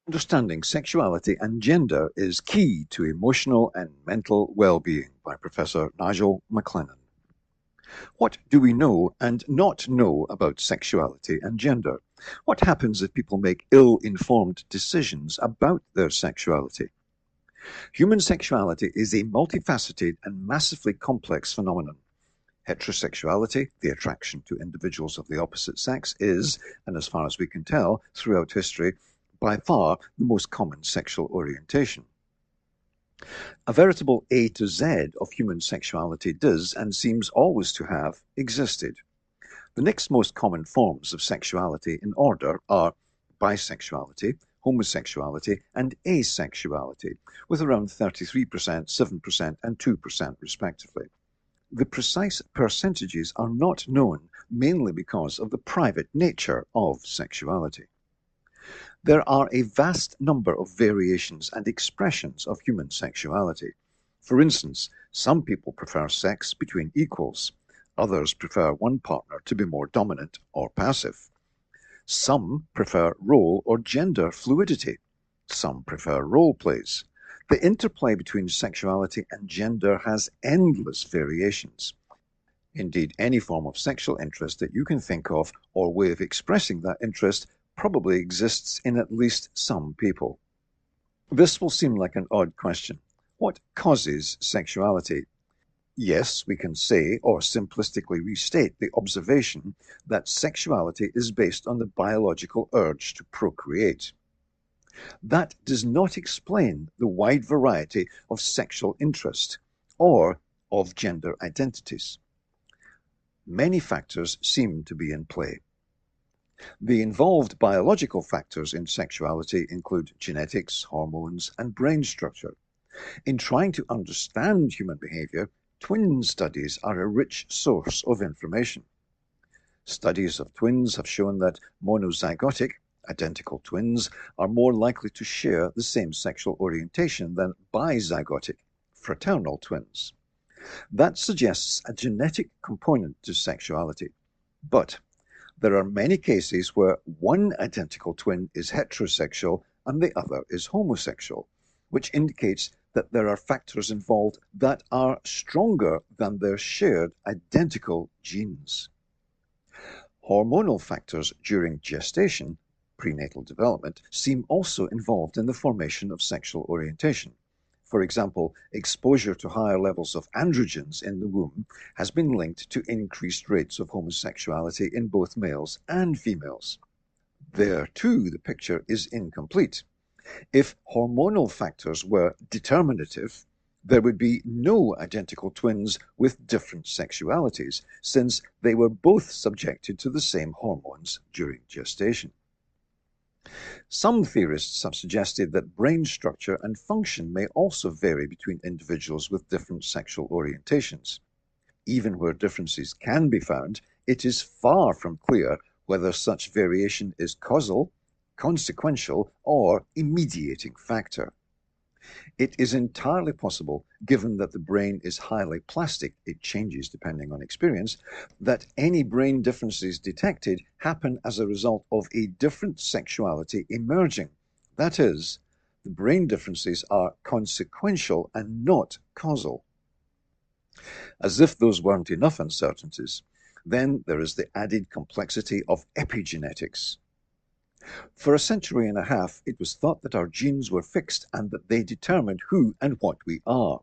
Understanding Sexuality and Gender is Key to Emotional and Mental Well-Being by Professor Nigel MacLennan. What do we know and not know about sexuality and gender? What happens if people make ill-informed decisions about their sexuality? Human sexuality is a multifaceted and massively complex phenomenon. Heterosexuality, the attraction to individuals of the opposite sex, is, and as far as we can tell, throughout history, by far the most common sexual orientation. A veritable A to Z of human sexuality does, and seems always to have, existed. The next most common forms of sexuality in order are bisexuality, homosexuality, and asexuality, with around 33%, 7%, and 2% respectively. The precise percentages are not known, mainly because of the private nature of sexuality. There are a vast number of variations and expressions of human sexuality. For instance, some people prefer sex between equals. Others prefer one partner to be more dominant or passive. Some prefer role or gender fluidity. Some prefer role plays. The interplay between sexuality and gender has endless variations. Indeed, any form of sexual interest that you can think of or way of expressing that interest probably exists in at least some people. This will seem like an odd question. What causes sexuality? Yes, we can say or simplistically restate the observation that sexuality is based on the biological urge to procreate. That does not explain the wide variety of sexual interest or of gender identities. Many factors seem to be in play. The involved biological factors in sexuality include genetics, hormones, and brain structure. In trying to understand human behavior, twin studies are a rich source of information. Studies of twins have shown that monozygotic, identical twins, are more likely to share the same sexual orientation than bizygotic, fraternal twins. That suggests a genetic component to sexuality. But there are many cases where one identical twin is heterosexual and the other is homosexual, which indicates that there are factors involved that are stronger than their shared identical genes. Hormonal factors during gestation, prenatal development, seem also involved in the formation of sexual orientation. For example, exposure to higher levels of androgens in the womb has been linked to increased rates of homosexuality in both males and females. There, too, the picture is incomplete. If hormonal factors were determinative, there would be no identical twins with different sexualities, since they were both subjected to the same hormones during gestation. Some theorists have suggested that brain structure and function may also vary between individuals with different sexual orientations. Even where differences can be found, it is far from clear whether such variation is causal, consequential, or a mediating factor. It is entirely possible, given that the brain is highly plastic, it changes depending on experience, that any brain differences detected happen as a result of a different sexuality emerging. That is, the brain differences are consequential and not causal. As if those weren't enough uncertainties, then there is the added complexity of epigenetics. For a century and a half, it was thought that our genes were fixed and that they determined who and what we are.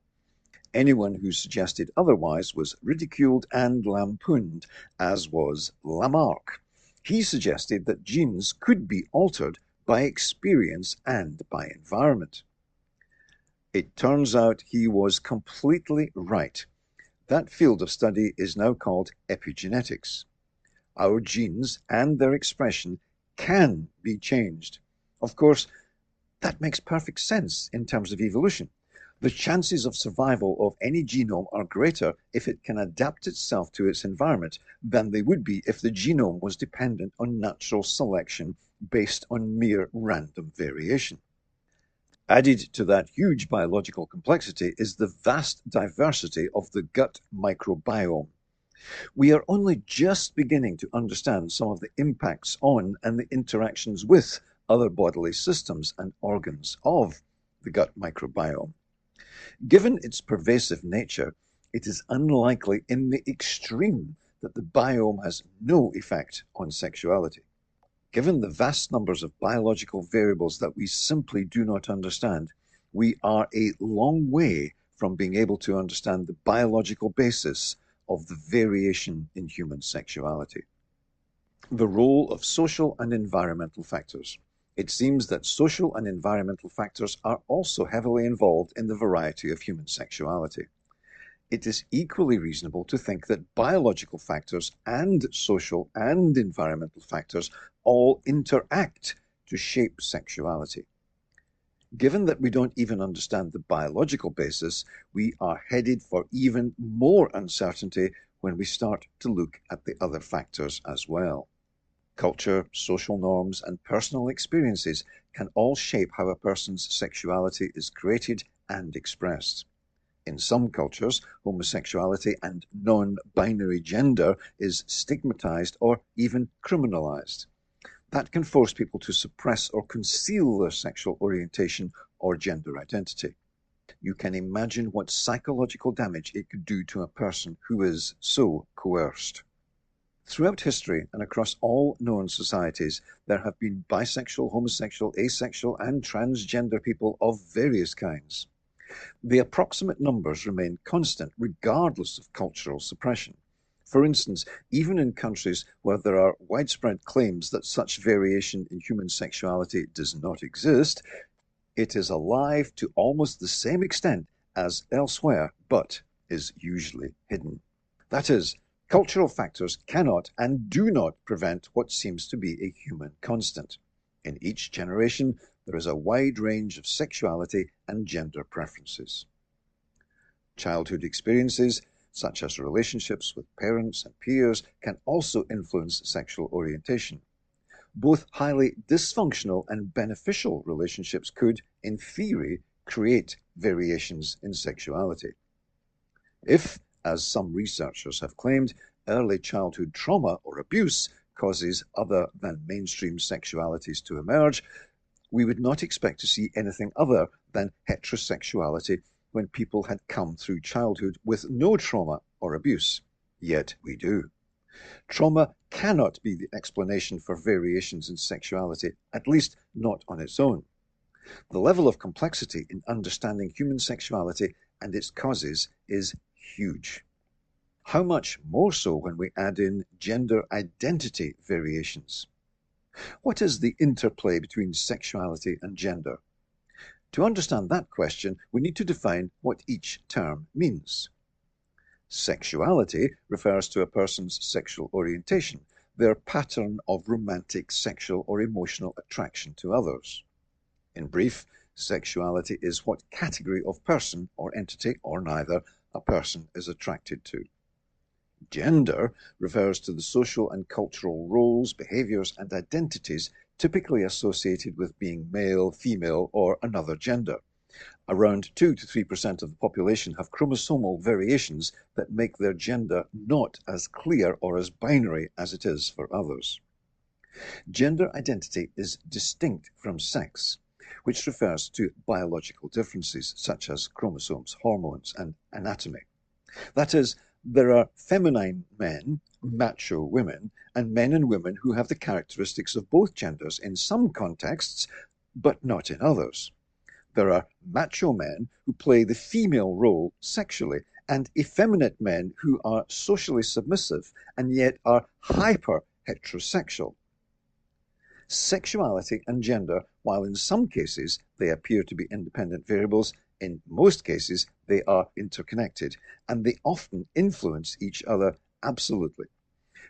Anyone who suggested otherwise was ridiculed and lampooned, as was Lamarck. He suggested that genes could be altered by experience and by environment. It turns out he was completely right. That field of study is now called epigenetics. Our genes and their expression can be changed. Of course, that makes perfect sense in terms of evolution. The chances of survival of any genome are greater if it can adapt itself to its environment than they would be if the genome was dependent on natural selection based on mere random variation. Added to that huge biological complexity is the vast diversity of the gut microbiome. We are only just beginning to understand some of the impacts on and the interactions with other bodily systems and organs of the gut microbiome. Given its pervasive nature, it is unlikely in the extreme that the biome has no effect on sexuality. Given the vast numbers of biological variables that we simply do not understand, we are a long way from being able to understand the biological basis of the variation in human sexuality. The role of social and environmental factors. It seems that social and environmental factors are also heavily involved in the variety of human sexuality. It is equally reasonable to think that biological factors and social and environmental factors all interact to shape sexuality. Given that we don't even understand the biological basis, we are headed for even more uncertainty when we start to look at the other factors as well. Culture, social norms, and personal experiences can all shape how a person's sexuality is created and expressed. In some cultures, homosexuality and non-binary gender is stigmatized or even criminalized. That can force people to suppress or conceal their sexual orientation or gender identity. You can imagine what psychological damage it could do to a person who is so coerced. Throughout history and across all known societies, there have been bisexual, homosexual, asexual, and transgender people of various kinds. The approximate numbers remain constant regardless of cultural suppression. For instance, even in countries where there are widespread claims that such variation in human sexuality does not exist, it is alive to almost the same extent as elsewhere, but is usually hidden. That is, cultural factors cannot and do not prevent what seems to be a human constant. In each generation, there is a wide range of sexuality and gender preferences. Childhood experiences, such as relationships with parents and peers, can also influence sexual orientation. Both highly dysfunctional and beneficial relationships could, in theory, create variations in sexuality. If, as some researchers have claimed, early childhood trauma or abuse causes other than mainstream sexualities to emerge, we would not expect to see anything other than heterosexuality when people had come through childhood with no trauma or abuse. Yet we do. Trauma cannot be the explanation for variations in sexuality, at least not on its own. The level of complexity in understanding human sexuality and its causes is huge. How much more so when we add in gender identity variations? What is the interplay between sexuality and gender? To understand that question, we need to define what each term means. Sexuality refers to a person's sexual orientation, their pattern of romantic, sexual, or emotional attraction to others. In brief, sexuality is what category of person or entity, or neither, a person is attracted to. Gender refers to the social and cultural roles, behaviors, and identities typically associated with being male, female, or another gender. Around 2 to 3% of the population have chromosomal variations that make their gender not as clear or as binary as it is for others. Gender identity is distinct from sex, which refers to biological differences such as chromosomes, hormones, and anatomy. That is, there are feminine men, macho women, and men and women who have the characteristics of both genders in some contexts, but not in others. There are macho men who play the female role sexually, and effeminate men who are socially submissive and yet are hyper-heterosexual. Sexuality and gender, while in some cases they appear to be independent variables, in most cases they are interconnected, and they often influence each other absolutely.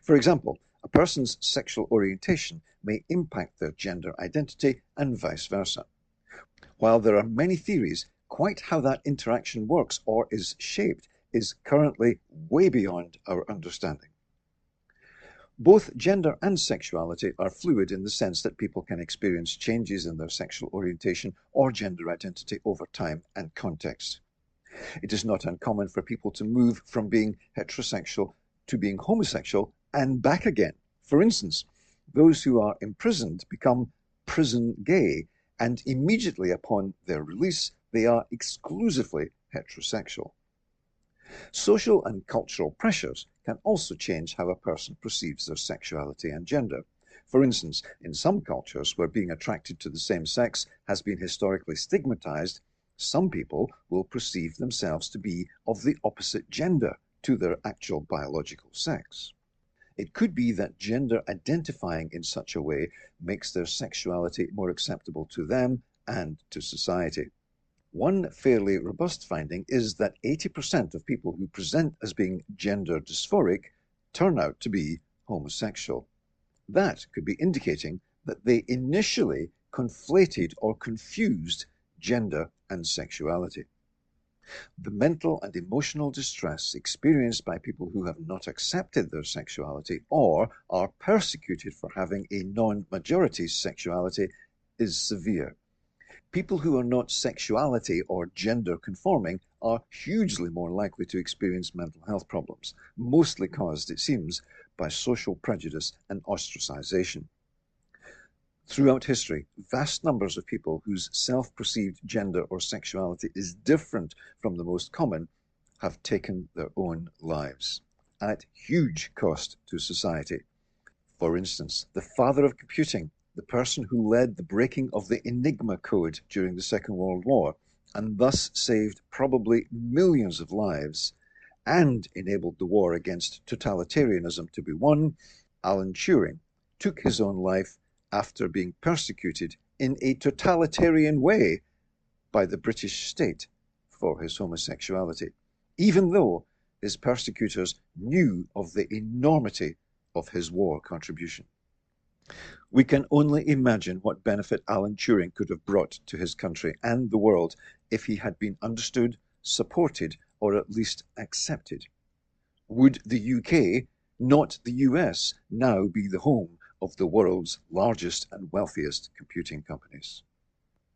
For example, a person's sexual orientation may impact their gender identity and vice versa. While there are many theories, quite how that interaction works or is shaped is currently way beyond our understanding. Both gender and sexuality are fluid in the sense that people can experience changes in their sexual orientation or gender identity over time and context. It is not uncommon for people to move from being heterosexual to being homosexual and back again. For instance, those who are imprisoned become prison gay, and immediately upon their release, they are exclusively heterosexual. Social and cultural pressures can also change how a person perceives their sexuality and gender. For instance, in some cultures where being attracted to the same sex has been historically stigmatized, some people will perceive themselves to be of the opposite gender to their actual biological sex. It could be that gender identifying in such a way makes their sexuality more acceptable to them and to society. One fairly robust finding is that 80% of people who present as being gender dysphoric turn out to be homosexual. That could be indicating that they initially conflated or confused gender and sexuality. The mental and emotional distress experienced by people who have not accepted their sexuality or are persecuted for having a non-majority sexuality is severe. People who are not sexuality or gender conforming are hugely more likely to experience mental health problems, mostly caused, it seems, by social prejudice and ostracization. Throughout history, vast numbers of people whose self-perceived gender or sexuality is different from the most common have taken their own lives, at huge cost to society. For instance, the father of computing, the person who led the breaking of the Enigma code during the Second World War, and thus saved probably millions of lives, and enabled the war against totalitarianism to be won, Alan Turing, took his own life after being persecuted in a totalitarian way by the British state for his homosexuality, even though his persecutors knew of the enormity of his war contribution. We can only imagine what benefit Alan Turing could have brought to his country and the world if he had been understood, supported, or at least accepted. Would the UK, not the US, now be the home of the world's largest and wealthiest computing companies?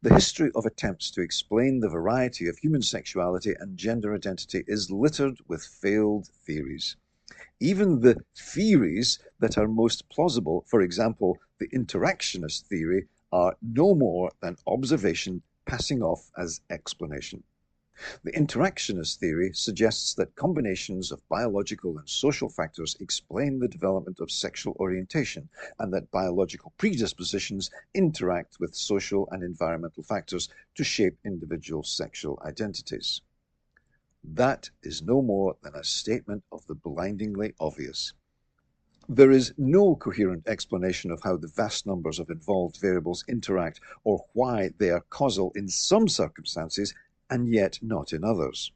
The history of attempts to explain the variety of human sexuality and gender identity is littered with failed theories. Even the theories that are most plausible, for example, the interactionist theory, are no more than observation passing off as explanation. The interactionist theory suggests that combinations of biological and social factors explain the development of sexual orientation, and that biological predispositions interact with social and environmental factors to shape individual sexual identities. That is no more than a statement of the blindingly obvious. There is no coherent explanation of how the vast numbers of involved variables interact, or why they are causal in some circumstances and yet not in others.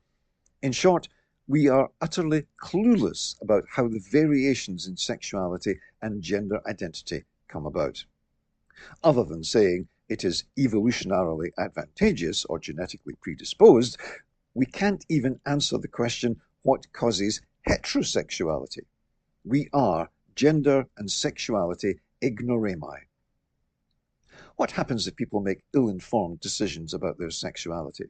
In short, we are utterly clueless about how the variations in sexuality and gender identity come about. Other than saying it is evolutionarily advantageous or genetically predisposed, we can't even answer the question, what causes heterosexuality? We are gender and sexuality ignoramus. What happens if people make ill-informed decisions about their sexuality?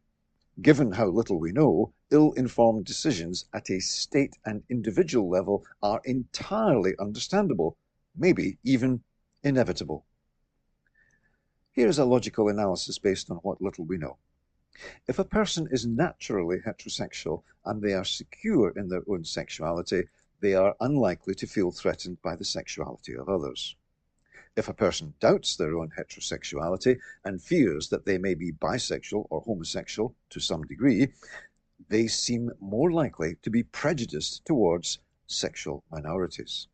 Given how little we know, ill-informed decisions at a state and individual level are entirely understandable, maybe even inevitable. Here's a logical analysis based on what little we know. If a person is naturally heterosexual and they are secure in their own sexuality, they are unlikely to feel threatened by the sexuality of others. If a person doubts their own heterosexuality and fears that they may be bisexual or homosexual to some degree, they seem more likely to be prejudiced towards sexual minorities.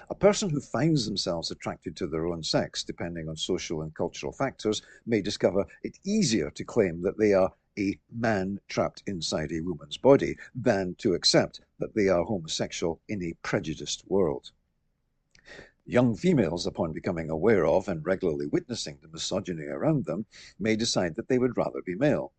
A person who finds themselves attracted to their own sex, depending on social and cultural factors, may discover it easier to claim that they are a man trapped inside a woman's body than to accept that they are homosexual in a prejudiced world. Young females, upon becoming aware of and regularly witnessing the misogyny around them, may decide that they would rather be male.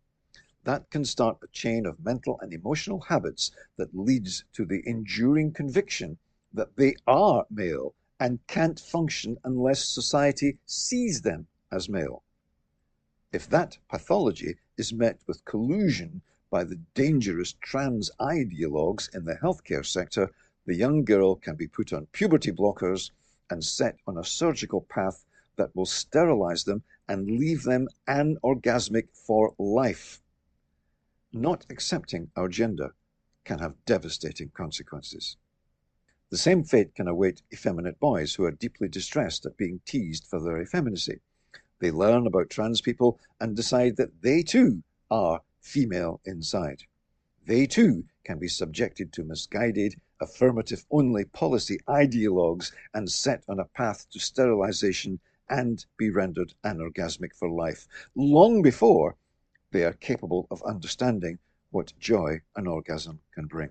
That can start a chain of mental and emotional habits that leads to the enduring conviction that they are male and can't function unless society sees them as male. If that pathology is met with collusion by the dangerous trans ideologues in the healthcare sector, the young girl can be put on puberty blockers and set on a surgical path that will sterilize them and leave them anorgasmic for life. Not accepting our gender can have devastating consequences. The same fate can await effeminate boys who are deeply distressed at being teased for their effeminacy. They learn about trans people and decide that they too are female inside. They too can be subjected to misguided, affirmative-only policy ideologues and set on a path to sterilization and be rendered anorgasmic for life, long before they are capable of understanding what joy an orgasm can bring.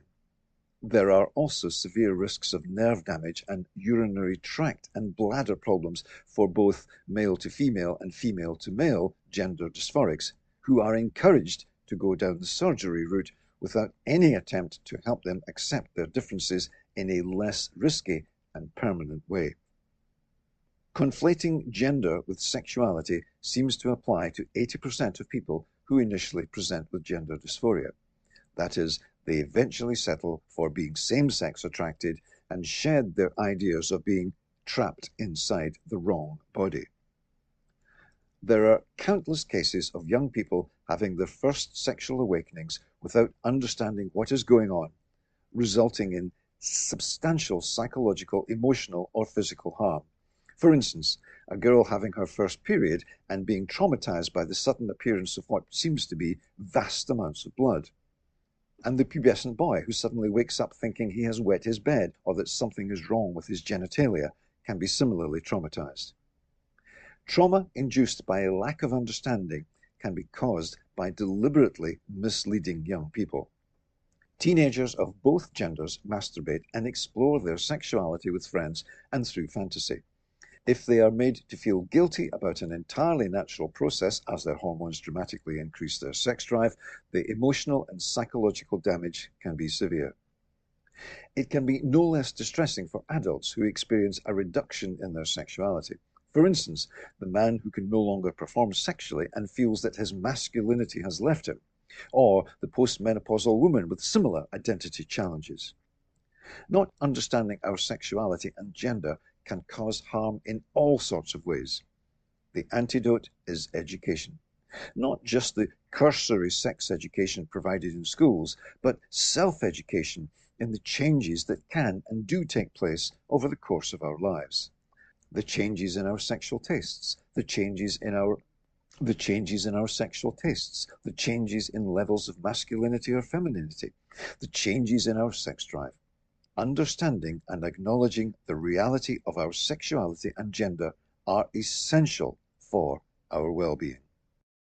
There are also severe risks of nerve damage and urinary tract and bladder problems for both male to female and female to male gender dysphorics, who are encouraged to go down the surgery route without any attempt to help them accept their differences in a less risky and permanent way. Conflating gender with sexuality seems to apply to 80% of people who initially present with gender dysphoria. That is, they eventually settle for being same-sex attracted and shed their ideas of being trapped inside the wrong body. There are countless cases of young people having their first sexual awakenings without understanding what is going on, resulting in substantial psychological, emotional, or physical harm. For instance, a girl having her first period and being traumatized by the sudden appearance of what seems to be vast amounts of blood. And the pubescent boy who suddenly wakes up thinking he has wet his bed or that something is wrong with his genitalia can be similarly traumatized. Trauma induced by a lack of understanding can be caused by deliberately misleading young people. Teenagers of both genders masturbate and explore their sexuality with friends and through fantasy. If they are made to feel guilty about an entirely natural process as their hormones dramatically increase their sex drive, the emotional and psychological damage can be severe. It can be no less distressing for adults who experience a reduction in their sexuality. For instance, the man who can no longer perform sexually and feels that his masculinity has left him, or the postmenopausal woman with similar identity challenges. Not understanding our sexuality and gender can cause harm in all sorts of ways. The antidote is education. Not just the cursory sex education provided in schools, but self-education in the changes that can and do take place over the course of our lives. The changes in our sexual tastes, the changes in our sexual tastes, the changes in levels of masculinity or femininity, the changes in our sex drive. Understanding and acknowledging the reality of our sexuality and gender are essential for our well-being.